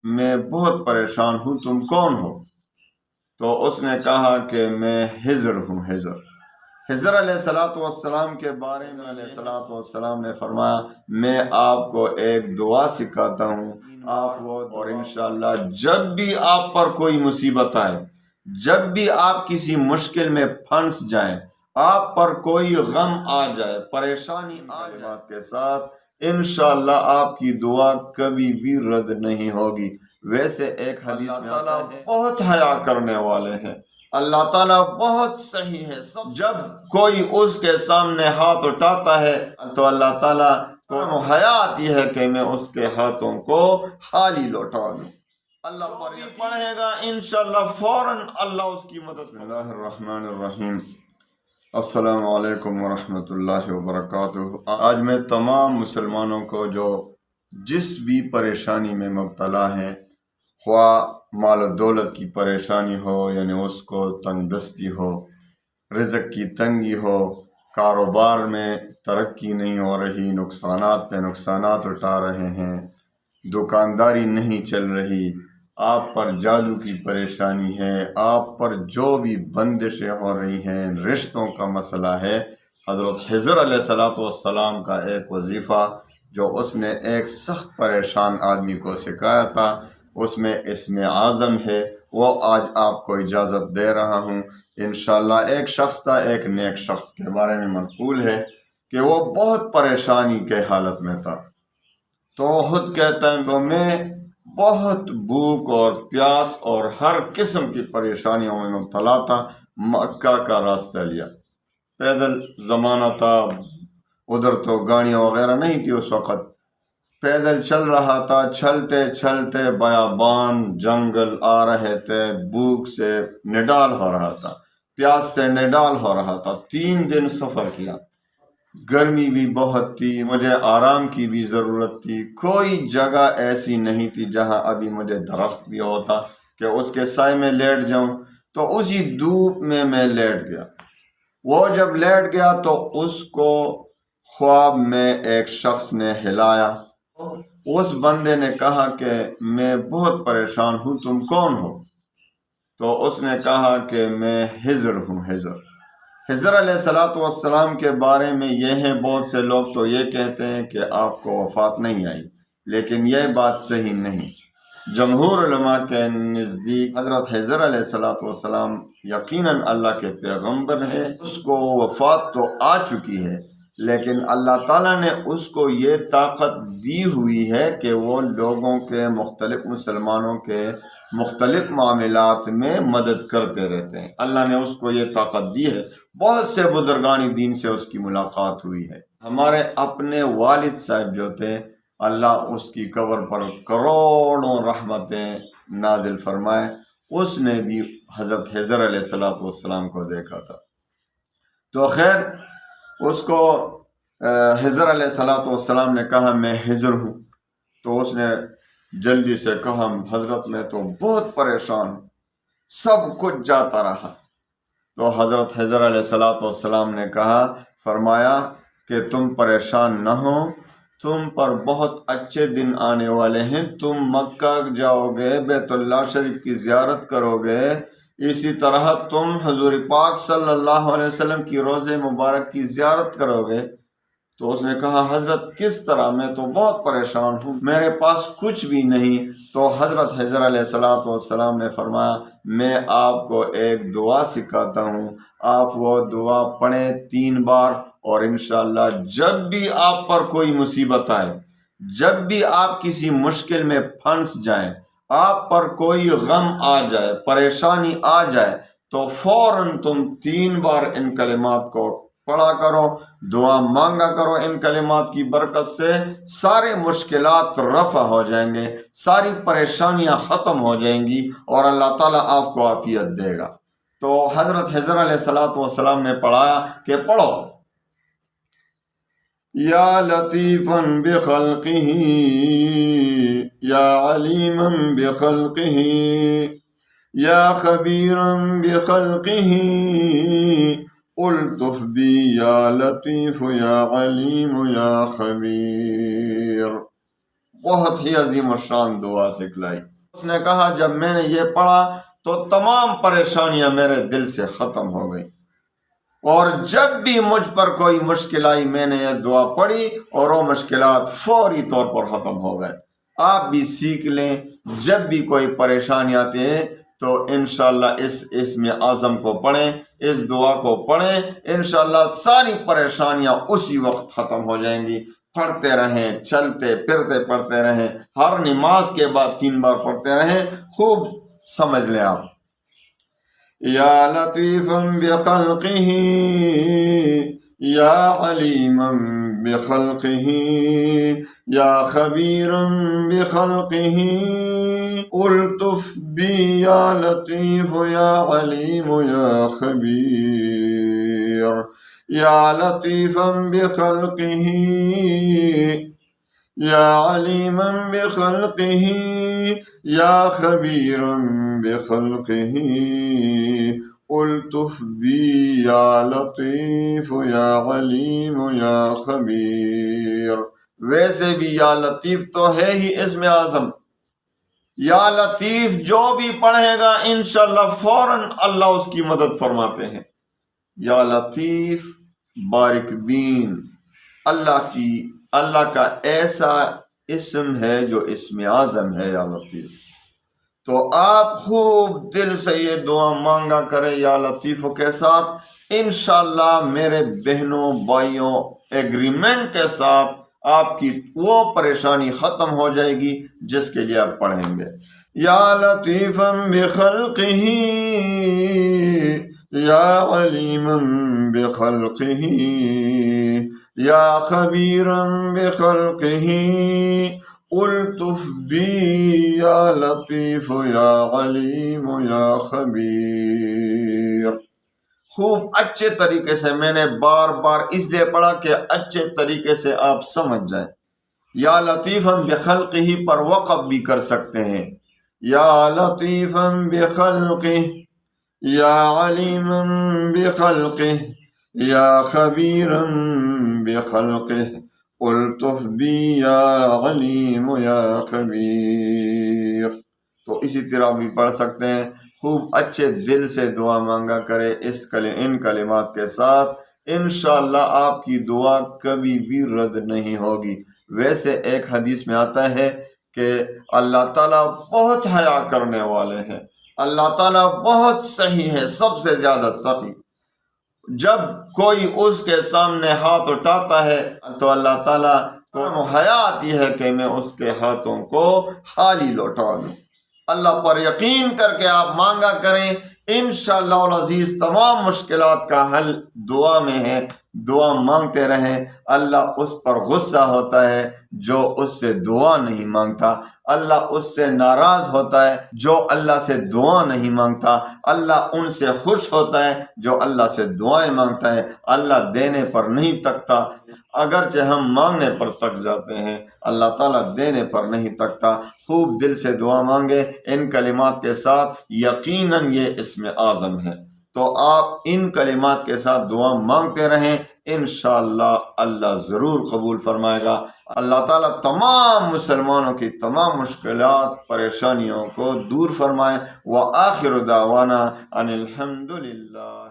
میں بہت پریشان ہوں، تم کون ہو؟ تو اس نے کہا کہ میں حضر ہوں۔ حضر علیہ السلام کے بارے میں علیہ السلام نے فرمایا، میں آپ کو ایک دعا سکھاتا ہوں، آپ وہ، اور انشاءاللہ جب بھی آپ پر کوئی مصیبت آئے، جب بھی آپ کسی مشکل میں پھنس جائیں، آپ پر کوئی غم آ جائے، پریشانی آ جائے، بات کے ساتھ انشاءاللہ آپ کی دعا کبھی بھی رد نہیں ہوگی۔ ویسے ایک حدیث میں اللہ تعالیٰ بہت حیا کرنے والے ہیں، اللہ تعالیٰ بہت صحیح ہے۔ جب کوئی اس کے سامنے ہاتھ اٹھاتا ہے تو اللہ تعالیٰ کو حیا آتی ہے کہ میں اس کے ہاتھوں کو خالی لوٹا دوں۔ اللہ پر پڑھے گا انشاءاللہ فوراً اللہ اس کی مدد۔ بسم اللہ الرحمن الرحیم۔ السلام علیکم ورحمۃ اللہ وبرکاتہ۔ آج میں تمام مسلمانوں کو جو جس بھی پریشانی میں مبتلا ہیں، خواہ مال و دولت کی پریشانی ہو، یعنی اس کو تنگ دستی ہو، رزق کی تنگی ہو، کاروبار میں ترقی نہیں ہو رہی، نقصانات پہ نقصانات اٹھا رہے ہیں، دکانداری نہیں چل رہی، آپ پر جادو کی پریشانی ہے، آپ پر جو بھی بندشیں ہو رہی ہیں، رشتوں کا مسئلہ ہے، حضرت خضر علیہ السلام کا ایک وظیفہ جو اس نے ایک سخت پریشان آدمی کو سکھایا تھا، اس میں اسم اعظم ہے، وہ آج آپ کو اجازت دے رہا ہوں۔ انشاءاللہ ایک شخص تھا، ایک نیک شخص کے بارے میں منقول ہے کہ وہ بہت پریشانی کے حالت میں تھا، تو خود کہتا ہے تو میں بہت بھوک اور پیاس اور ہر قسم کی پریشانیوں میں مبتلا تھا۔ مکہ کا راستہ لیا، پیدل زمانہ تھا، ادھر تو گاڑیاں وغیرہ نہیں تھی اس وقت، پیدل چل رہا تھا، چلتے چلتے بیابان جنگل آ رہے تھے، بھوک سے نڈال ہو رہا تھا، پیاس سے نڈال ہو رہا تھا، 3 دن سفر کیا، گرمی بھی بہت تھی، مجھے آرام کی بھی ضرورت تھی، کوئی جگہ ایسی نہیں تھی جہاں ابھی مجھے درخت بھی ہوتا کہ اس کے سائے میں لیٹ جاؤں، تو اسی دھوپ میں میں لیٹ گیا۔ وہ جب لیٹ گیا تو اس کو خواب میں ایک شخص نے ہلایا، اس بندے نے کہا کہ میں بہت پریشان ہوں، تم کون ہو؟ تو اس نے کہا کہ میں حضر ہوں۔ حضر علیہ السلام کے بارے میں یہ ہیں، بہت سے لوگ تو یہ کہتے ہیں کہ آپ کو وفات نہیں آئی، لیکن یہ بات صحیح نہیں۔ جمہور علماء کے نزدیک حضرت حضر علیہ السلام یقیناً اللہ کے پیغمبر ہیں، اس کو وفات تو آ چکی ہے، لیکن اللہ تعالیٰ نے اس کو یہ طاقت دی ہوئی ہے کہ وہ لوگوں کے مختلف مسلمانوں کے مختلف معاملات میں مدد کرتے رہتے ہیں، اللہ نے اس کو یہ طاقت دی ہے۔ بہت سے بزرگان دین سے اس کی ملاقات ہوئی ہے۔ ہمارے اپنے والد صاحب جو تھے، اللہ اس کی قبر پر کروڑوں رحمتیں نازل فرمائے، اس نے بھی حضرت حضر علیہ السلام کو دیکھا تھا۔ تو خیر اس کو حضر علیہ السلام نے کہا میں حضر ہوں، تو اس نے جلدی سے کہا حضرت میں تو بہت پریشان ہوں، سب کچھ جاتا رہا۔ تو حضرت حضر علیہ السلام نے کہا، فرمایا کہ تم پریشان نہ ہو، تم پر بہت اچھے دن آنے والے ہیں، تم مکہ جاؤ گے، بیت اللہ شریف کی زیارت کرو گے، اسی طرح تم حضور پاک صلی اللہ علیہ وسلم کی روضہ مبارک کی زیارت کرو گے۔ تو اس نے کہا حضرت کس طرح، میں تو بہت پریشان ہوں، میرے پاس کچھ بھی نہیں۔ تو حضرت حضر علیہ السلام نے فرمایا میں آپ کو ایک دعا سکھاتا ہوں، آپ وہ دعا پڑھیں 3 بار، اور انشاءاللہ جب بھی آپ پر کوئی مصیبت آئے، جب بھی آپ کسی مشکل میں پھنس جائیں، آپ پر کوئی غم آ جائے، پریشانی آ جائے، تو فوراً تم 3 بار ان کلمات کو پڑھا کرو، دعا مانگا کرو، ان کلمات کی برکت سے سارے مشکلات رفع ہو جائیں گے، ساری پریشانیاں ختم ہو جائیں گی، اور اللہ تعالیٰ آپ کو عافیت دے گا۔ تو حضرت حضر علیہ السلام نے پڑھایا کہ پڑھو، یا لطیفا بخلقہ یا علیما بخلقہ یا خبیرا بخلقہ الطف بی یا لطیف یا علیم یا خبیر۔ بہت ہی عظیم الشان دعا سکھلائی۔ اس نے کہا جب میں نے یہ پڑھا تو تمام پریشانیاں میرے دل سے ختم ہو گئی، اور جب بھی مجھ پر کوئی مشکل آئی میں نے یہ دعا پڑھی اور وہ مشکلات فوری طور پر ختم ہو گئے۔ آپ بھی سیکھ لیں، جب بھی کوئی پریشانی آتی ہے تو انشاءاللہ اس اسم اعظم کو پڑھیں، اس دعا کو پڑھیں، انشاءاللہ ساری پریشانیاں اسی وقت ختم ہو جائیں گی۔ پڑھتے رہیں، چلتے پھرتے پڑھتے رہیں، ہر نماز کے بعد 3 بار پڑھتے رہیں، خوب سمجھ لیں آپ۔ یا لطیفا بخلقہ یا علیما بخلقہ یا خبیرا بخلقہ الطف بی یا لطیف یا علیم یا خبیر یا لطیفا بخلقہ یا علیما بخلقہ یا خبیرا بخلقہ الطف بی یا لطیف یا علیم یا خبیر۔ ویسے بھی یا لطیف تو ہے ہی اسم اعظم، یا لطیف جو بھی پڑھے گا انشاءاللہ فوراً اللہ اس کی مدد فرماتے ہیں۔ یا لطیف بارک بین، اللہ کا ایسا اسم ہے جو اسم اعظم ہے یا لطیف۔ تو آپ خوب دل سے یہ دعا مانگا کریں یا لطیفوں کے ساتھ، انشاءاللہ میرے بہنوں بھائیوں ایگریمنٹ کے ساتھ آپ کی وہ پریشانی ختم ہو جائے گی جس کے لیے آپ پڑھیں گے۔ یا لطیفا بخلقہ یا علیما بخلقہ یا خبیرا بخلقہ الطف بی یا لطیف یا علیم یا خبیر۔ خوب اچھے طریقے سے، میں نے بار بار اس لیے پڑھا کہ اچھے طریقے سے آپ سمجھ جائیں۔ یا لطیفا بخلقہ پر وقف بھی کر سکتے ہیں، یا لطیفا بخلقہ یا علیما بخلقہ یا خبیرا بخلقہ الطف بی یا علیم یا خبیر۔ تو اسی طرح بھی پڑھ سکتے ہیں۔ خوب اچھے دل سے دعا مانگا کرے ان کلمات کے ساتھ، انشاءاللہ آپ کی دعا کبھی بھی رد نہیں ہوگی۔ ویسے ایک حدیث میں آتا ہے کہ اللہ تعالیٰ بہت حیا کرنے والے ہیں، اللہ تعالیٰ بہت سخی ہے، سب سے زیادہ سخی۔ جب کوئی اس کے سامنے ہاتھ اٹھاتا ہے تو اللہ تعالیٰ کو حیا آتی ہے کہ میں اس کے ہاتھوں کو خالی لوٹا دوں۔ اللہ پر یقین کر کے آپ مانگا کریں، انشاءاللہ العزیز تمام مشکلات کا حل دعا میں ہے۔ دعا مانگتے رہیں، اللہ اس پر غصہ ہوتا ہے جو اس سے دعا نہیں مانگتا، اللہ اس سے ناراض ہوتا ہے جو اللہ سے دعا نہیں مانگتا، اللہ ان سے خوش ہوتا ہے جو اللہ سے دعائیں مانگتا ہے۔ اللہ دینے پر نہیں تکتا، اگرچہ ہم مانگنے پر تک جاتے ہیں، اللہ تعالیٰ دینے پر نہیں تکتا۔ خوب دل سے دعا مانگے ان کلمات کے ساتھ، یقیناً یہ اسم اعظم ہے۔ تو آپ ان کلمات کے ساتھ دعا مانگتے رہیں، انشاءاللہ اللہ ضرور قبول فرمائے گا۔ اللہ تعالیٰ تمام مسلمانوں کی تمام مشکلات پریشانیوں کو دور فرمائے۔ وآخر دعوانا ان الحمد للہ۔